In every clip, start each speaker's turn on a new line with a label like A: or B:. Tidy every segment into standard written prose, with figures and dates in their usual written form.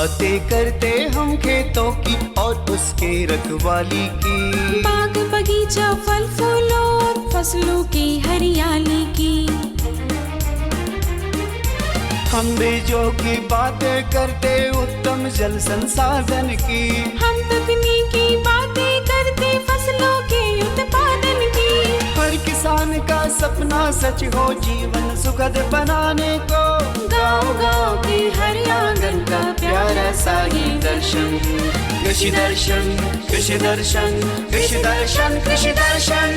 A: बातें करते हम खेतों की और उसके रखवाली की,
B: बाग बगीचा फल फूलों और फसलों की हरियाली की।
A: हम बीजों की बातें करते उत्तम जल संसाधन की,
B: हम तकनीकी बातें करते फसलों के उत्पादन की।
A: हर किसान का सपना सच हो जीवन सुखद बनाने को,
B: गाँव-गाँव के हर आंगन का प्यारा सा ये दर्शन।
A: कृषि दर्शन, कृषि दर्शन, कृषि दर्शन, कृषि दर्शन,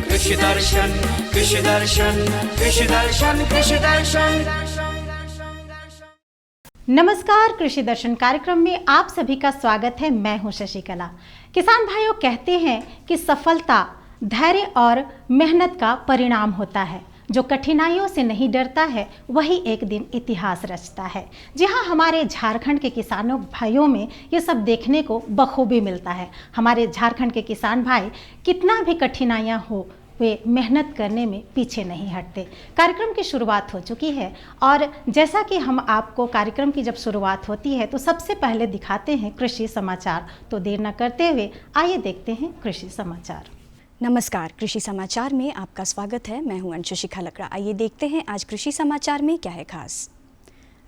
A: कृषि दर्शन, कृषि दर्शन, कृषि दर्शन, कृषि दर्शन।
C: नमस्कार, कृषि दर्शन कार्यक्रम में आप सभी का स्वागत है। मैं हूं शशिकला। किसान भाइयों, कहते हैं कि सफलता धैर्य और मेहनत का परिणाम होता है। जो कठिनाइयों से नहीं डरता है वही एक दिन इतिहास रचता है। जी हाँ, हमारे झारखंड के किसानों भाइयों में ये सब देखने को बखूबी मिलता है। हमारे झारखंड के किसान भाई कितना भी कठिनाइयाँ हो वे मेहनत करने में पीछे नहीं हटते। कार्यक्रम की शुरुआत हो चुकी है और जैसा कि हम आपको कार्यक्रम की जब शुरुआत होती है तो सबसे पहले दिखाते हैं कृषि समाचार। तो देर न करते हुए आइए देखते हैं कृषि समाचार।
D: नमस्कार, कृषि समाचार में आपका स्वागत है। मैं हूं अंशु शिखा लकड़ा। आइए देखते हैं आज कृषि समाचार में क्या है खास।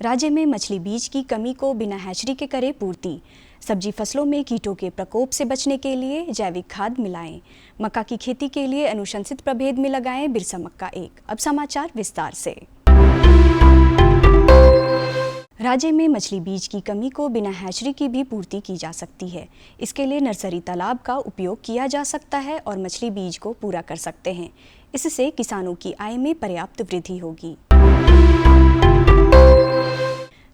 D: राज्य में मछली बीज की कमी को बिना हैचरी के करे पूर्ति। सब्जी फसलों में कीटों के प्रकोप से बचने के लिए जैविक खाद मिलाएं। मक्का की खेती के लिए अनुशंसित प्रभेद में लगाएं बिरसा मक्का 1। अब समाचार विस्तार से। राज्य में मछली बीज की कमी को बिना हैचरी की भी पूर्ति की जा सकती है। इसके लिए नर्सरी तालाब का उपयोग किया जा सकता है और मछली बीज को पूरा कर सकते हैं। इससे किसानों की आय में पर्याप्त वृद्धि होगी।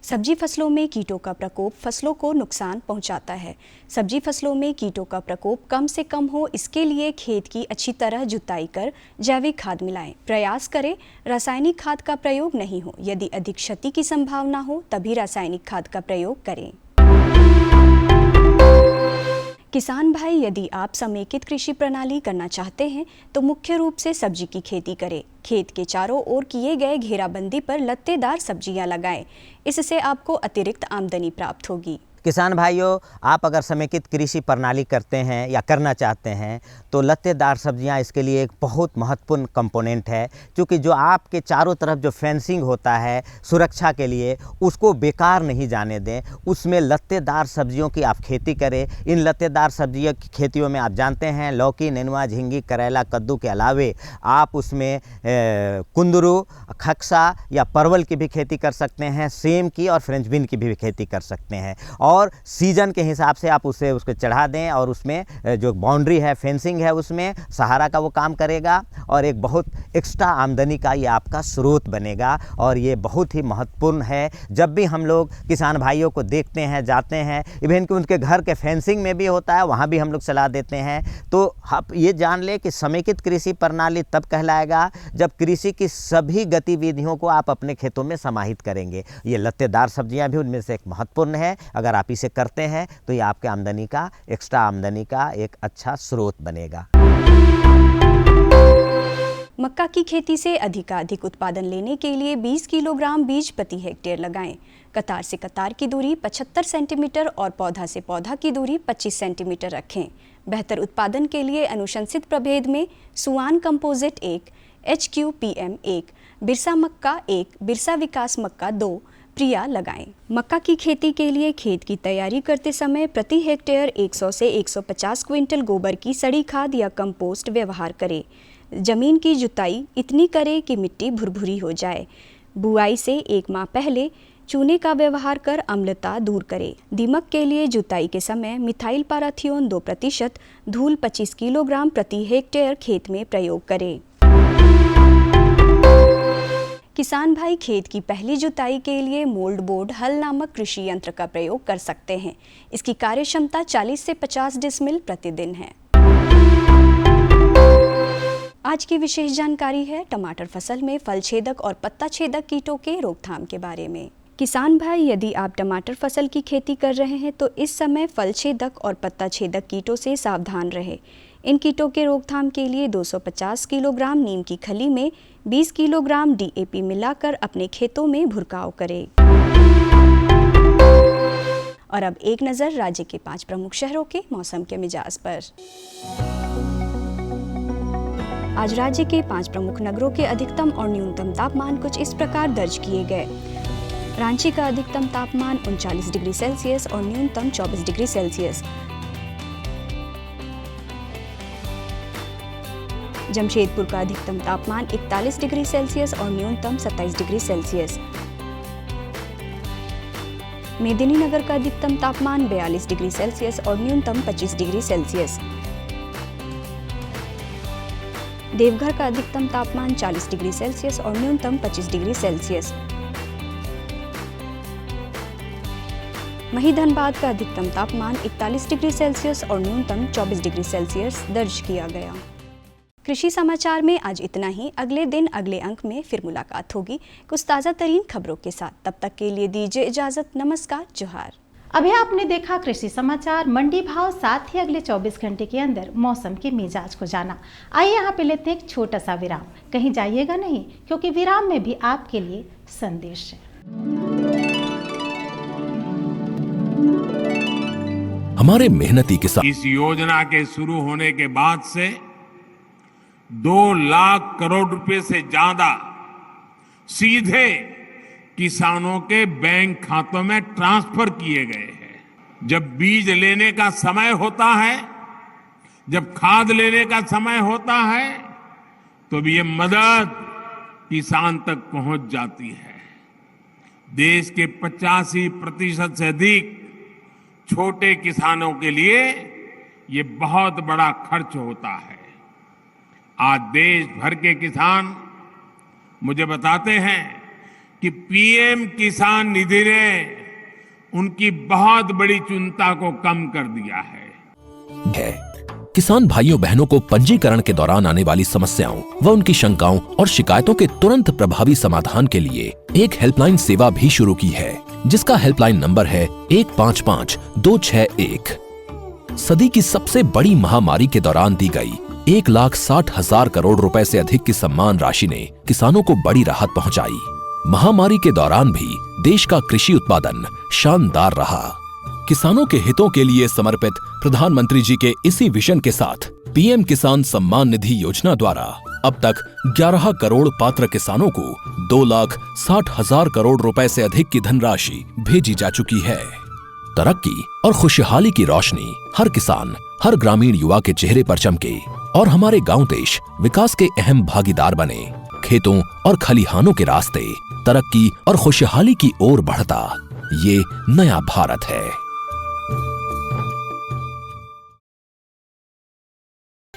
D: सब्जी फसलों में कीटों का प्रकोप फसलों को नुकसान पहुंचाता है। सब्जी फसलों में कीटों का प्रकोप कम से कम हो, इसके लिए खेत की अच्छी तरह जुताई कर जैविक खाद मिलाएं। प्रयास करें रासायनिक खाद का प्रयोग नहीं हो। यदि अधिक क्षति की संभावना हो तभी रासायनिक खाद का प्रयोग करें। किसान भाई, यदि आप समेकित कृषि प्रणाली करना चाहते हैं तो मुख्य रूप से सब्जी की खेती करें। खेत के चारों ओर किए गए घेराबंदी पर लत्तेदार सब्जियां लगाएं। इससे आपको अतिरिक्त आमदनी प्राप्त होगी।
E: किसान भाइयों, आप अगर समेकित कृषि प्रणाली करते हैं या करना चाहते हैं तो लत्तेदार सब्जियां इसके लिए एक बहुत महत्वपूर्ण कंपोनेंट है, क्योंकि जो आपके चारों तरफ जो फेंसिंग होता है सुरक्षा के लिए उसको बेकार नहीं जाने दें। उसमें लत्तेदार सब्जियों की आप खेती करें। इन लत्तेदार सब्जियों की खेतियों में आप जानते हैं लौकी, नेनुआ, झींगी, करेला, कद्दू के अलावे आप उसमें कुंदरू, खक्सा या परवल की भी खेती कर सकते हैं। सेम की और फ्रेंच बीन की भी खेती कर सकते हैं और सीजन के हिसाब से आप उसको चढ़ा दें और उसमें जो बाउंड्री है, फेंसिंग है, उसमें सहारा का वो काम करेगा और एक बहुत एक्स्ट्रा आमदनी का ये आपका स्रोत बनेगा। और ये बहुत ही महत्वपूर्ण है। जब भी हम लोग किसान भाइयों को देखते हैं, जाते हैं, इवन कि उनके घर के फेंसिंग में भी होता है, वहाँ भी हम लोग सलाह देते हैं। तो आप ये जान लें कि समेकित कृषि प्रणाली तब कहलाएगा जब कृषि की सभी गतिविधियों को आप अपने खेतों में समाहित करेंगे। ये लत्तेदार सब्जियां भी उनमें से एक महत्वपूर्ण है। अगर आप इसे करते हैं तो ये आपके आमदनी का, एक्स्ट्रा आमदनी का एक अच्छा स्रोत बनेगा।
D: मक्का की खेती से अधिकाधिक उत्पादन लेने के लिए 20 किलोग्राम बीज प्रति हेक्टेयर लगाएं। कतार से कतार की दूरी 75 सेंटीमीटर और पौधा से पौधा की दूरी 25 सेंटीमीटर रखें। बेहतर उत्पादन के लिए अनुशंसित प्रभेद में सुआन कंपोजिट 1, HQPM 1, बिरसा मक्का 1, बिरसा विकास मक्का 2, प्रिया लगाएं। मक्का की खेती के लिए खेत की तैयारी करते समय प्रति हेक्टेयर 100 से 150 क्विंटल गोबर की सड़ी खाद या कंपोस्ट व्यवहार करें। जमीन की जुताई इतनी करें कि मिट्टी भुरभुरी हो जाए। बुआई से 1 माह पहले चूने का व्यवहार कर अम्लता दूर करें। दीमक के लिए जुताई के समय मिथाइल पाराथियोन 2%, धूल 25 किलोग्राम प्रति हेक्टेयर खेत में प्रयोग करें। किसान भाई खेत की पहली जुताई के लिए मोल्ड बोर्ड हल नामक कृषि यंत्र का प्रयोग कर सकते हैं। इसकी कार्य क्षमता 40 से 50 डिसमिल प्रतिदिन है। आज की विशेष जानकारी है टमाटर फसल में फल छेदक और पत्ता छेदक कीटों के रोकथाम के बारे में। किसान भाई, यदि आप टमाटर फसल की खेती कर रहे हैं तो इस समय फल छेदक और पत्ता छेदक कीटों से सावधान रहें। इन कीटों के रोकथाम के लिए 250 किलोग्राम नीम की खली में 20 किलोग्राम DAP मिलाकर अपने खेतों में भुरकाव करें। और अब एक नज़र राज्य के 5 प्रमुख शहरों के मौसम के मिजाज पर। आज राज्य के 5 प्रमुख नगरों के अधिकतम और न्यूनतम तापमान कुछ इस प्रकार दर्ज किए गए। रांची का अधिकतम तापमान 39 डिग्री सेल्सियस और न्यूनतम 24 डिग्री सेल्सियस। जमशेदपुर का अधिकतम तापमान 41 डिग्री सेल्सियस और न्यूनतम 27 डिग्री सेल्सियस। मेदिनीनगर का अधिकतम तापमान 42 डिग्री सेल्सियस और न्यूनतम 25 डिग्री सेल्सियस। देवघर का अधिकतम तापमान 40 डिग्री सेल्सियस और न्यूनतम 25 डिग्री सेल्सियस। वहीं धनबाद का अधिकतम तापमान 41 डिग्री सेल्सियस और न्यूनतम 24 डिग्री सेल्सियस दर्ज किया गया। कृषि समाचार में आज इतना ही। अगले दिन अगले अंक में फिर मुलाकात होगी कुछ ताज़ा तरीन खबरों के साथ। तब तक के लिए दीजिए इजाज़त। नमस्कार, जोहार।
C: अभी आपने देखा कृषि समाचार, मंडी भाव, साथ ही अगले 24 घंटे के अंदर मौसम के मिजाज को जाना। आइए यहाँ पे लेते हैं एक छोटा सा विराम। कहीं जाइएगा नहीं, क्योंकि विराम में भी आपके लिए संदेश है।
F: हमारे मेहनती किसान
G: इस योजना के शुरू होने के बाद से 2 लाख करोड़ रुपए से ज्यादा सीधे किसानों के बैंक खातों में ट्रांसफर किए गए हैं। जब बीज लेने का समय होता है, जब खाद लेने का समय होता है, तो भी ये मदद किसान तक पहुंच जाती है। देश के 85% से अधिक छोटे किसानों के लिए ये बहुत बड़ा खर्च होता है। आज देश भर के किसान मुझे बताते हैं कि पीएम किसान निधि ने उनकी बहुत बड़ी चिंता को कम कर दिया है।
F: किसान भाइयों बहनों को पंजीकरण के दौरान आने वाली समस्याओं व उनकी शंकाओं और शिकायतों के तुरंत प्रभावी समाधान के लिए एक हेल्पलाइन सेवा भी शुरू की है, जिसका हेल्पलाइन नंबर है 155261। सदी की सबसे बड़ी महामारी के दौरान दी गई 1,60,000 करोड़ रुपए से अधिक की सम्मान राशि ने किसानों को बड़ी राहत पहुंचाई। महामारी के दौरान भी देश का कृषि उत्पादन शानदार रहा। किसानों के हितों के लिए समर्पित प्रधानमंत्री जी के इसी विजन के साथ पीएम किसान सम्मान निधि योजना द्वारा अब तक 11 करोड़ पात्र किसानों को 2,60,000 करोड़ रुपए से अधिक की धनराशि भेजी जा चुकी है। तरक्की और खुशहाली की रोशनी हर किसान, हर ग्रामीण युवा के चेहरे पर चमके और हमारे गांव देश विकास के अहम भागीदार बने। खेतों और खलिहानों के रास्ते तरक्की और खुशहाली की ओर बढ़ता ये नया भारत है।